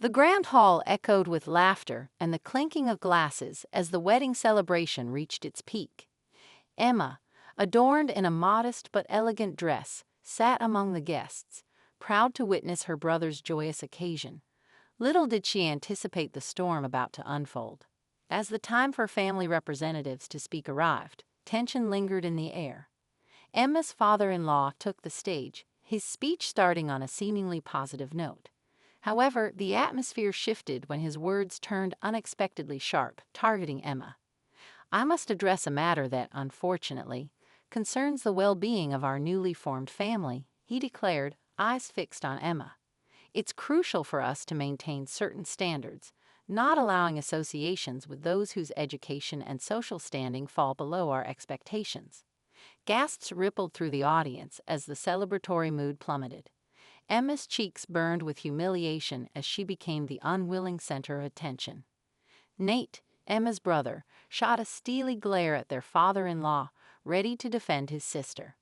The grand hall echoed with laughter and the clinking of glasses as the wedding celebration reached its peak. Emma, adorned in a modest but elegant dress, sat among the guests, proud to witness her brother's joyous occasion. Little did she anticipate the storm about to unfold. As the time for family representatives to speak arrived, tension lingered in the air. Emma's father-in-law took the stage, his speech starting on a seemingly positive note. However, the atmosphere shifted when his words turned unexpectedly sharp, targeting Emma. "I must address a matter that, unfortunately, concerns the well-being of our newly formed family," he declared, eyes fixed on Emma. "It's crucial for us to maintain certain standards, not allowing associations with those whose education and social standing fall below our expectations." Gasps rippled through the audience as the celebratory mood plummeted. Emma's cheeks burned with humiliation as she became the unwilling center of attention. Nate, Emma's brother, shot a steely glare at their father-in-law, ready to defend his sister.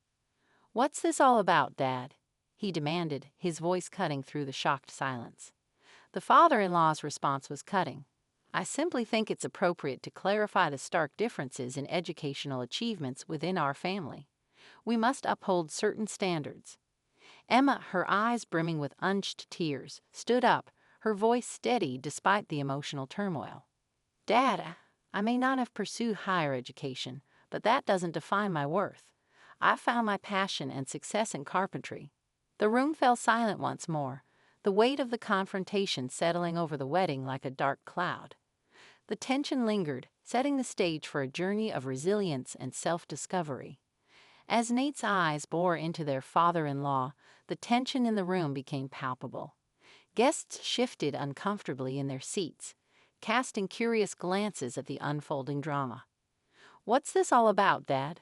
"What's this all about, Dad?" he demanded, his voice cutting through the shocked silence. The father-in-law's response was cutting. "I simply think it's appropriate to clarify the stark differences in educational achievements within our family. We must uphold certain standards." Emma, her eyes brimming with unshed tears, stood up, her voice steady despite the emotional turmoil. "Dad, I may not have pursued higher education, but that doesn't define my worth. I found my passion and success in carpentry." The room fell silent once more, the weight of the confrontation settling over the wedding like a dark cloud. The tension lingered, setting the stage for a journey of resilience and self-discovery. As Nate's eyes bore into their father-in-law, the tension in the room became palpable. Guests shifted uncomfortably in their seats, casting curious glances at the unfolding drama. "What's this all about, Dad?"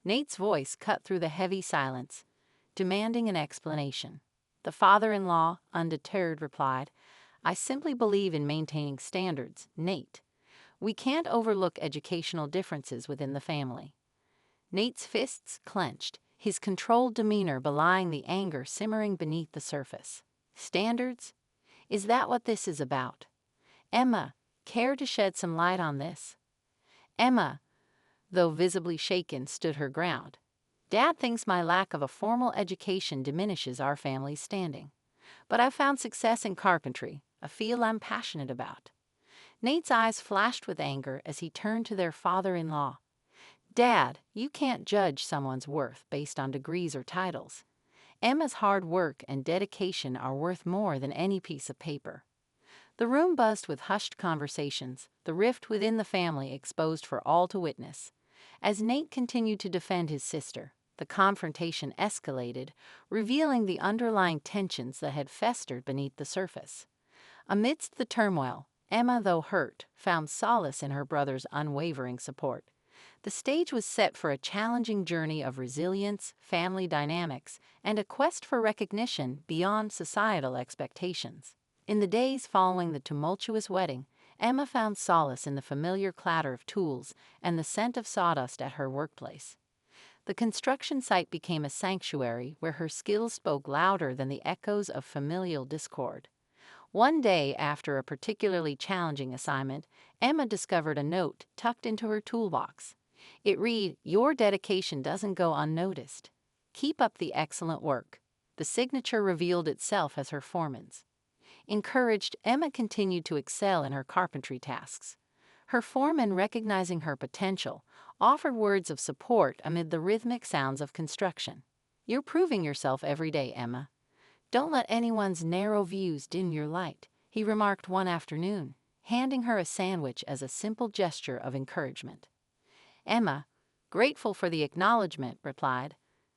Nate's voice cut through the heavy silence, demanding an explanation. The father-in-law, undeterred, replied, "I simply believe in maintaining standards, Nate. We can't overlook educational differences within the family." Nate's fists clenched, his controlled demeanor belying the anger simmering beneath the surface. "Standards? Is that what this is about? Emma, care to shed some light on this?" Emma, though visibly shaken, stood her ground. "Dad thinks my lack of a formal education diminishes our family's standing. But I've found success in carpentry, a field I'm passionate about." Nate's eyes flashed with anger as he turned to their father-in-law. "Dad, you can't judge someone's worth based on degrees or titles. Emma's hard work and dedication are worth more than any piece of paper." The room buzzed with hushed conversations, the rift within the family exposed for all to witness. As Nate continued to defend his sister, the confrontation escalated, revealing the underlying tensions that had festered beneath the surface. Amidst the turmoil, Emma, though hurt, found solace in her brother's unwavering support. The stage was set for a challenging journey of resilience, family dynamics, and a quest for recognition beyond societal expectations. In the days following the tumultuous wedding, Emma found solace in the familiar clatter of tools and the scent of sawdust at her workplace. The construction site became a sanctuary where her skills spoke louder than the echoes of familial discord. One day, after a particularly challenging assignment, Emma discovered a note tucked into her toolbox. It read, "Your dedication doesn't go unnoticed. Keep up the excellent work." The signature revealed itself as her foreman's. Encouraged, Emma continued to excel in her carpentry tasks. Her foreman, recognizing her potential, offered words of support amid the rhythmic sounds of construction. "You're proving yourself every day, Emma. Don't let anyone's narrow views dim your light," he remarked one afternoon, handing her a sandwich as a simple gesture of encouragement. Emma, grateful for the acknowledgement, replied,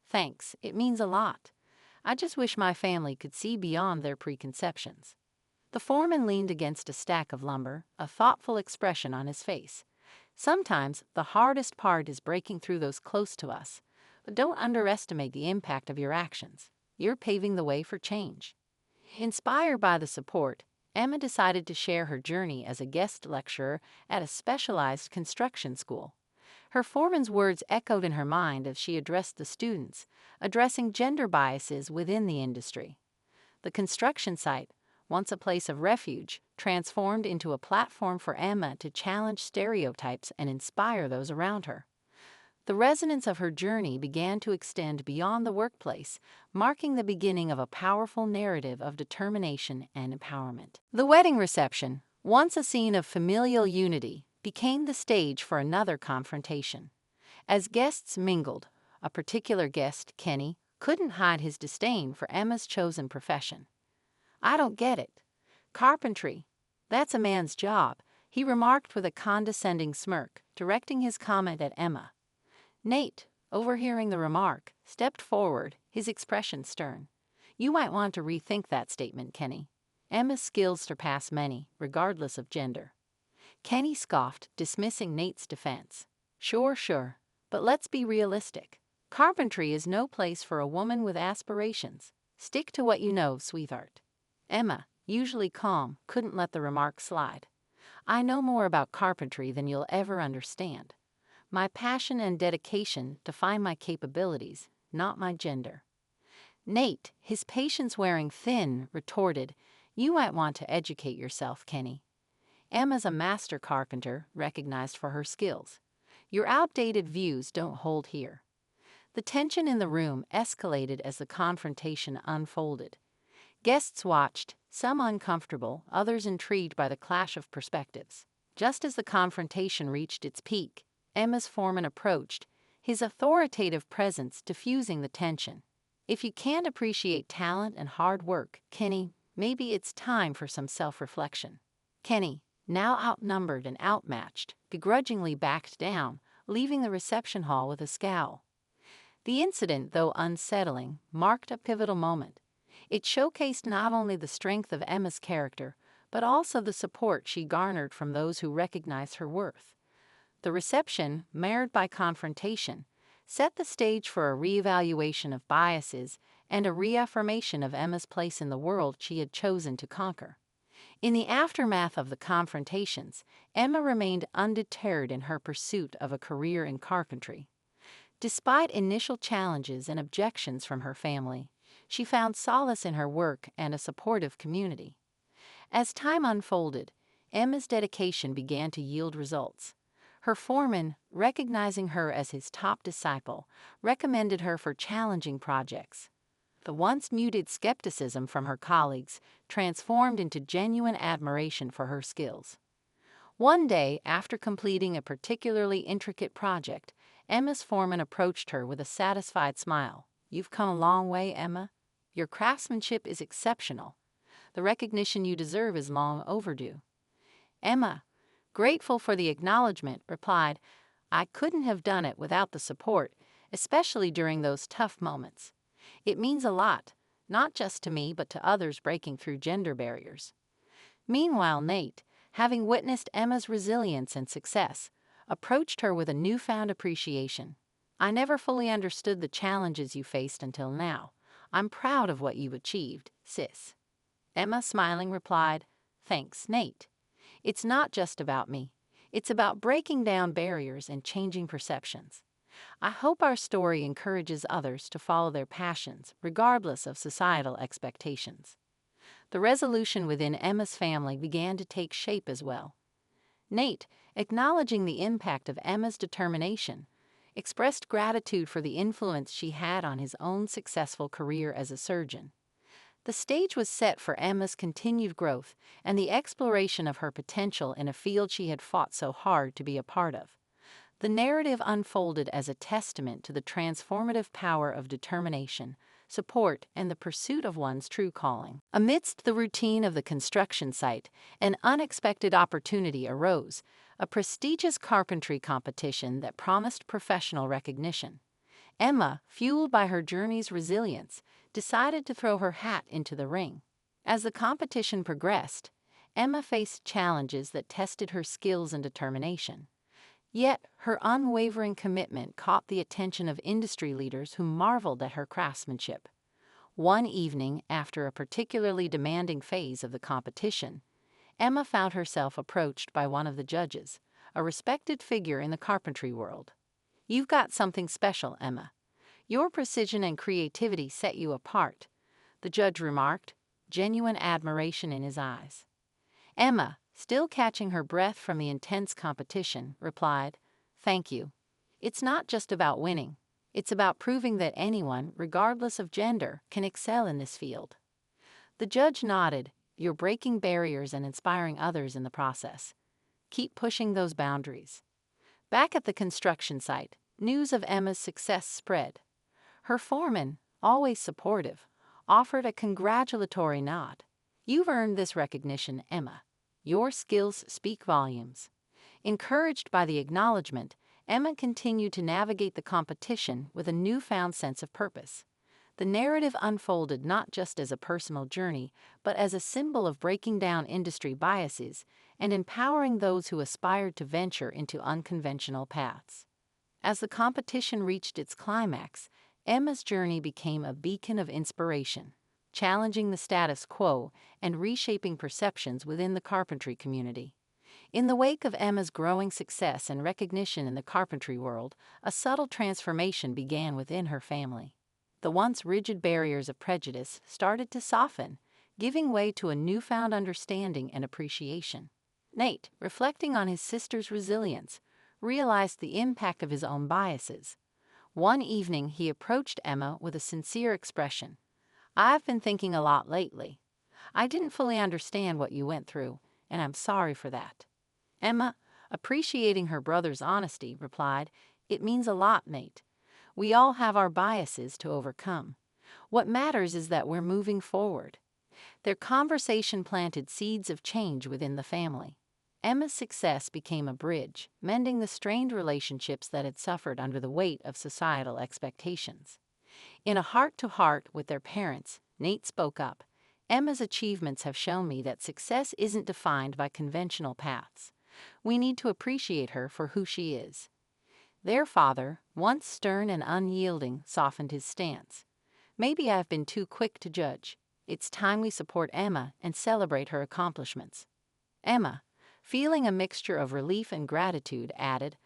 "Thanks, it means a lot. I just wish my family could see beyond their preconceptions." The foreman leaned against a stack of lumber, a thoughtful expression on his face. "Sometimes the hardest part is breaking through those close to us, but don't underestimate the impact of your actions. You're paving the way for change." Inspired by the support, Emma decided to share her journey as a guest lecturer at a specialized construction school. Her foreman's words echoed in her mind as she addressed the students, addressing gender biases within the industry. The construction site, once a place of refuge, transformed into a platform for Emma to challenge stereotypes and inspire those around her. The resonance of her journey began to extend beyond the workplace, marking the beginning of a powerful narrative of determination and empowerment. The wedding reception, once a scene of familial unity, became the stage for another confrontation. As guests mingled, a particular guest, Kenny, couldn't hide his disdain for Emma's chosen profession. "I don't get it. Carpentry, that's a man's job," he remarked with a condescending smirk, directing his comment at Emma. Nate, overhearing the remark, stepped forward, his expression stern. "You might want to rethink that statement, Kenny. Emma's skills surpass many, regardless of gender." Kenny scoffed, dismissing Nate's defense. Sure, but let's be realistic. Carpentry is no place for a woman with aspirations. Stick to what you know, sweetheart." Emma, usually calm, couldn't let the remark slide. "I know more about carpentry than you'll ever understand. My passion and dedication define my capabilities, not my gender." Nate, his patience wearing thin, retorted, "You might want to educate yourself, Kenny. Emma's a master carpenter, recognized for her skills. Your outdated views don't hold here." The tension in the room escalated as the confrontation unfolded. Guests watched, some uncomfortable, others intrigued by the clash of perspectives. Just as the confrontation reached its peak, Emma's foreman approached, his authoritative presence diffusing the tension. "If you can't appreciate talent and hard work, Kenny, maybe it's time for some self-reflection." Kenny, now outnumbered and outmatched, begrudgingly backed down, leaving the reception hall with a scowl. The incident, though unsettling, marked a pivotal moment. It showcased not only the strength of Emma's character, but also the support she garnered from those who recognized her worth. The reception, marred by confrontation, set the stage for a reevaluation of biases and a reaffirmation of Emma's place in the world she had chosen to conquer. In the aftermath of the confrontations, Emma remained undeterred in her pursuit of a career in carpentry. Despite initial challenges and objections from her family, she found solace in her work and a supportive community. As time unfolded, Emma's dedication began to yield results. Her foreman, recognizing her as his top disciple, recommended her for challenging projects. The once muted skepticism from her colleagues transformed into genuine admiration for her skills. One day, after completing a particularly intricate project, Emma's foreman approached her with a satisfied smile. "You've come a long way, Emma. Your craftsmanship is exceptional. The recognition you deserve is long overdue." Emma, grateful for the acknowledgement, replied, "I couldn't have done it without the support, especially during those tough moments. It means a lot, not just to me but to others breaking through gender barriers." Meanwhile, Nate, having witnessed Emma's resilience and success, approached her with a newfound appreciation. "I never fully understood the challenges you faced until now. I'm proud of what you've achieved, sis." Emma, smiling, replied, "Thanks, Nate. It's not just about me. It's about breaking down barriers and changing perceptions. I hope our story encourages others to follow their passions, regardless of societal expectations." The resolution within Emma's family began to take shape as well. Nate, acknowledging the impact of Emma's determination, expressed gratitude for the influence she had on his own successful career as a surgeon. The stage was set for Emma's continued growth and the exploration of her potential in a field she had fought so hard to be a part of. The narrative unfolded as a testament to the transformative power of determination, support, and the pursuit of one's true calling. Amidst the routine of the construction site, an unexpected opportunity arose, a prestigious carpentry competition that promised professional recognition. Emma, fueled by her journey's resilience, decided to throw her hat into the ring. As the competition progressed, Emma faced challenges that tested her skills and determination. Yet, her unwavering commitment caught the attention of industry leaders who marveled at her craftsmanship. One evening, after a particularly demanding phase of the competition, Emma found herself approached by one of the judges, a respected figure in the carpentry world. "You've got something special, Emma. Your precision and creativity set you apart," the judge remarked, genuine admiration in his eyes. Emma, still catching her breath from the intense competition, replied, "Thank you. It's not just about winning. It's about proving that anyone, regardless of gender, can excel in this field." The judge nodded. "You're breaking barriers and inspiring others in the process. Keep pushing those boundaries." Back at the construction site, news of Emma's success spread. Her foreman, always supportive, offered a congratulatory nod. "You've earned this recognition, Emma. Your skills speak volumes." Encouraged by the acknowledgement, Emma continued to navigate the competition with a newfound sense of purpose. The narrative unfolded not just as a personal journey, but as a symbol of breaking down industry biases and empowering those who aspired to venture into unconventional paths. As the competition reached its climax, Emma's journey became a beacon of inspiration, challenging the status quo and reshaping perceptions within the carpentry community. In the wake of Emma's growing success and recognition in the carpentry world, a subtle transformation began within her family. The once rigid barriers of prejudice started to soften, giving way to a newfound understanding and appreciation. Nate, reflecting on his sister's resilience, realized the impact of his own biases. One evening, he approached Emma with a sincere expression. "I've been thinking a lot lately. I didn't fully understand what you went through, and I'm sorry for that." Emma, appreciating her brother's honesty, replied, "It means a lot, Nate. We all have our biases to overcome. What matters is that we're moving forward." Their conversation planted seeds of change within the family. Emma's success became a bridge, mending the strained relationships that had suffered under the weight of societal expectations. In a heart-to-heart with their parents, Nate spoke up. "Emma's achievements have shown me that success isn't defined by conventional paths. We need to appreciate her for who she is." Their father, once stern and unyielding, softened his stance. "Maybe I've been too quick to judge. It's time we support Emma and celebrate her accomplishments." Emma, feeling a mixture of relief and gratitude, added,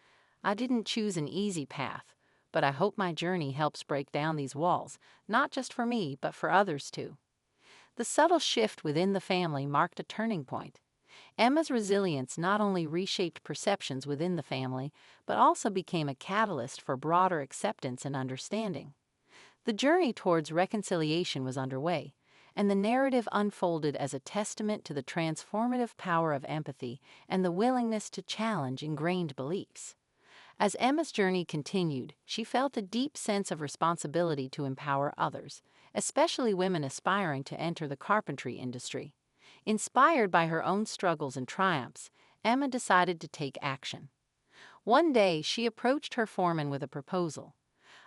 "I didn't choose an easy path, but I hope my journey helps break down these walls, not just for me, but for others too." The subtle shift within the family marked a turning point. Emma's resilience not only reshaped perceptions within the family, but also became a catalyst for broader acceptance and understanding. The journey towards reconciliation was underway, and the narrative unfolded as a testament to the transformative power of empathy and the willingness to challenge ingrained beliefs. As Emma's journey continued, she felt a deep sense of responsibility to empower others, especially women aspiring to enter the carpentry industry. Inspired by her own struggles and triumphs, Emma decided to take action. One day, she approached her foreman with a proposal.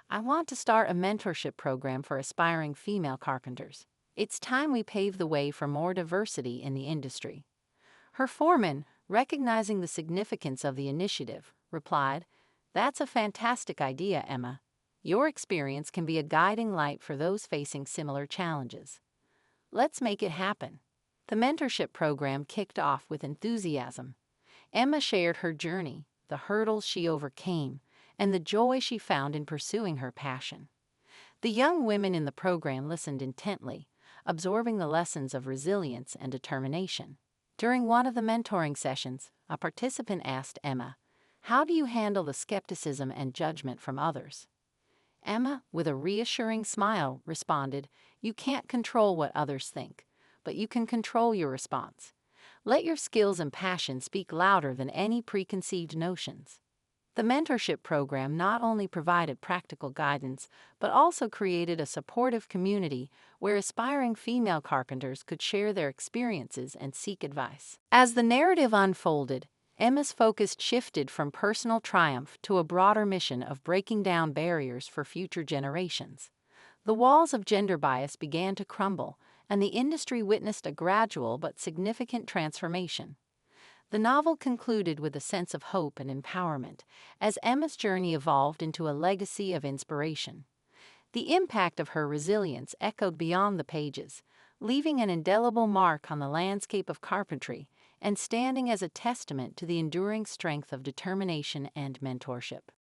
"I want to start a mentorship program for aspiring female carpenters. It's time we pave the way for more diversity in the industry." Her foreman, recognizing the significance of the initiative, replied, "That's a fantastic idea, Emma. Your experience can be a guiding light for those facing similar challenges. Let's make it happen." The mentorship program kicked off with enthusiasm. Emma shared her journey, the hurdles she overcame, and the joy she found in pursuing her passion. The young women in the program listened intently, absorbing the lessons of resilience and determination. During one of the mentoring sessions, a participant asked Emma, "How do you handle the skepticism and judgment from others?" Emma, with a reassuring smile, responded, "You can't control what others think, but you can control your response. Let your skills and passion speak louder than any preconceived notions." The mentorship program not only provided practical guidance, but also created a supportive community where aspiring female carpenters could share their experiences and seek advice. As the narrative unfolded, Emma's focus shifted from personal triumph to a broader mission of breaking down barriers for future generations. The walls of gender bias began to crumble, and the industry witnessed a gradual but significant transformation. The novel concluded with a sense of hope and empowerment, as Emma's journey evolved into a legacy of inspiration. The impact of her resilience echoed beyond the pages, leaving an indelible mark on the landscape of carpentry and standing as a testament to the enduring strength of determination and mentorship.